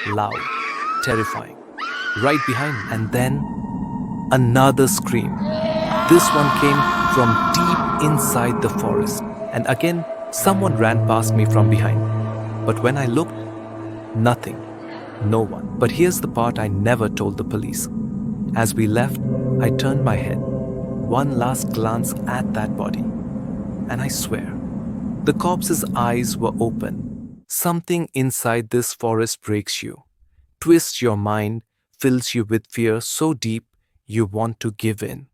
loud, terrifying, right behind me. And then another scream. This one came from deep inside the forest. And again, someone ran past me from behind. But when I looked, nothing, no one. But here's the part I never told the police. As we left, I turned my head, one last glance at that body. And I swear, the corpse's eyes were open. Something inside this forest breaks you, twists your mind, fills you with fear so deep you want to give in.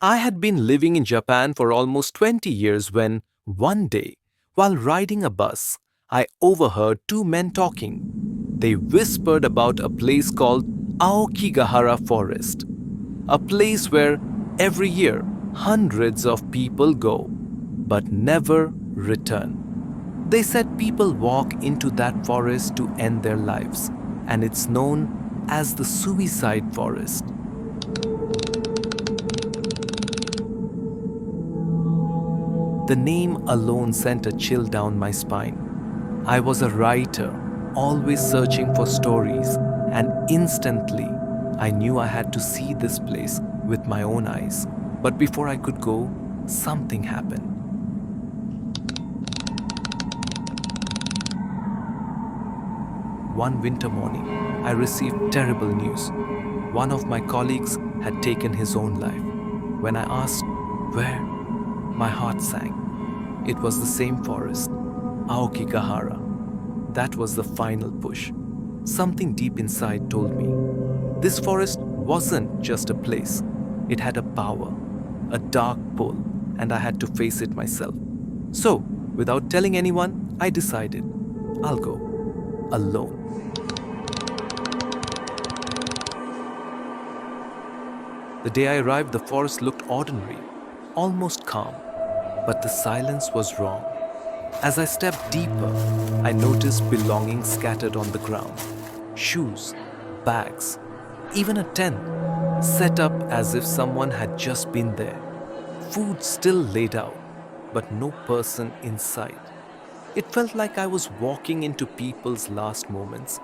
I had been living in Japan for almost 20 years when, one day, while riding a bus, I overheard two men talking. They whispered about a place called Aokigahara Forest, a place where every year hundreds of people go, but never return. They said people walk into that forest to end their lives, and it's known as the suicide forest. The name alone sent a chill down my spine. I was a writer, always searching for stories, and instantly I knew I had to see this place with my own eyes. But before I could go, something happened. One winter morning, I received terrible news. One of my colleagues had taken his own life. When I asked, where? My heart sank. It was the same forest, Aokigahara. That was the final push. Something deep inside told me, this forest wasn't just a place. It had a power, a dark pull, and I had to face it myself. So, without telling anyone, I decided, I'll go, alone. The day I arrived, the forest looked ordinary, almost calm. But the silence was wrong. As I stepped deeper, I noticed belongings scattered on the ground. Shoes, bags, even a tent, set up as if someone had just been there. Food still laid out, but no person in sight. It felt like I was walking into people's last moments,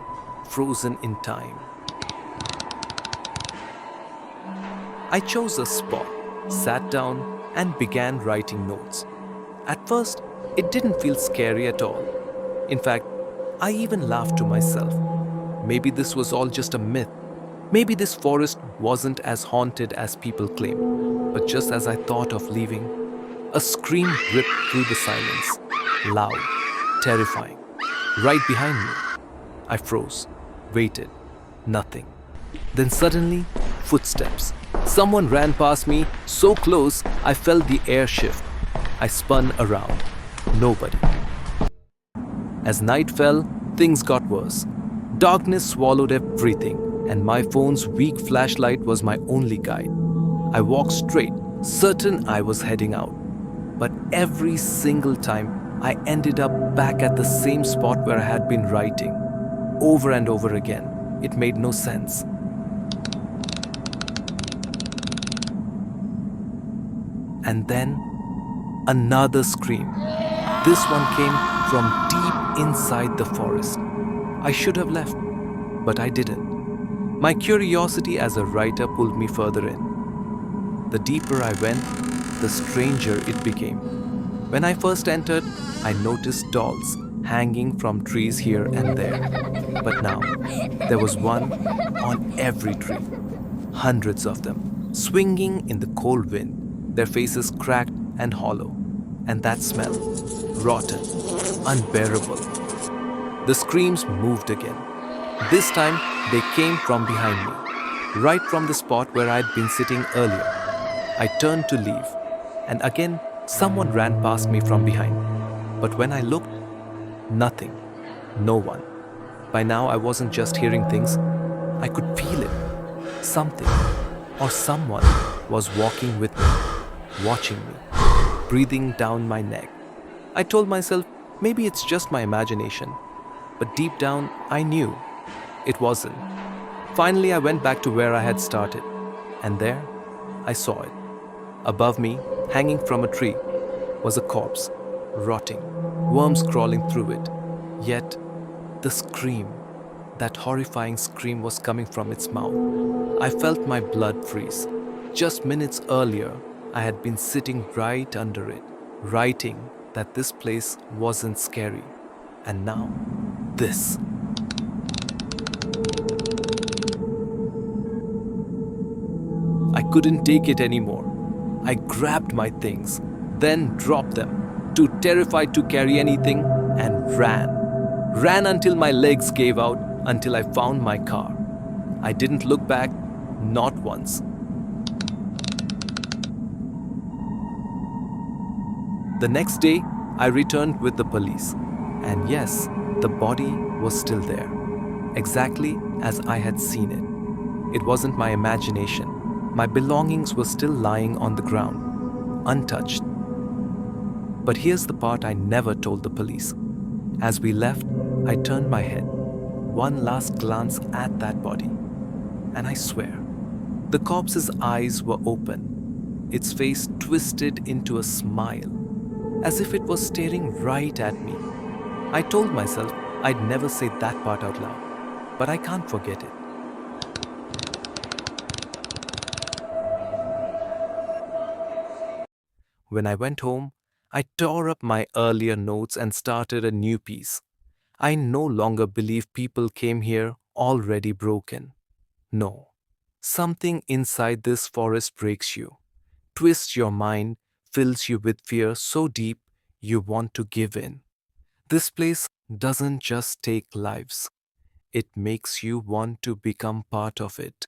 frozen in time. I chose a spot, sat down, and began writing notes. At first, it didn't feel scary at all. In fact, I even laughed to myself. Maybe this was all just a myth. Maybe this forest wasn't as haunted as people claim. But just as I thought of leaving, a scream ripped through the silence, loud, terrifying, right behind me. I froze, waited, nothing. Then suddenly, footsteps. Someone ran past me, so close I felt the air shift. I spun around. Nobody. As night fell, things got worse. Darkness swallowed everything, and my phone's weak flashlight was my only guide. I walked straight, certain I was heading out. But every single time, I ended up back at the same spot where I had been writing. Over and over again. It made no sense. And then, another scream. This one came from deep inside the forest. I should have left, but I didn't. My curiosity as a writer pulled me further in. The deeper I went, the stranger it became. When I first entered, I noticed dolls hanging from trees here and there. But now, there was one on every tree. Hundreds of them, swinging in the cold wind. Their faces cracked and hollow, and that smell, rotten, unbearable. The screams moved again. This time, they came from behind me, right from the spot where I'd been sitting earlier. I turned to leave, and again, someone ran past me from behind. But when I looked, nothing, no one. By now, I wasn't just hearing things, I could feel it. Something, or someone, was walking with me. Watching me, breathing down my neck. I told myself, maybe it's just my imagination. But deep down, I knew it wasn't. Finally, I went back to where I had started. And there, I saw it. Above me, hanging from a tree, was a corpse. rotting, worms crawling through it. Yet, the scream, that horrifying scream, was coming from its mouth. I felt my blood freeze. Just minutes earlier, I had been sitting right under it, writing that this place wasn't scary. And now, this. I couldn't take it anymore. I grabbed my things, then dropped them, too terrified to carry anything, and ran. Ran until my legs gave out, until I found my car. I didn't look back, not once. The next day, I returned with the police. And yes, the body was still there, exactly as I had seen it. It wasn't my imagination. My belongings were still lying on the ground, untouched. But here's the part I never told the police. As we left, I turned my head, one last glance at that body, and I swear, the corpse's eyes were open, its face twisted into a smile, as if it was staring right at me. I told myself I'd never say that part out loud, but I can't forget it. When I went home, I tore up my earlier notes and started a new piece. I no longer believe people came here already broken. No. Something inside this forest breaks you, twists your mind, fills you with fear so deep you want to give in. This place doesn't just take lives, it makes you want to become part of it.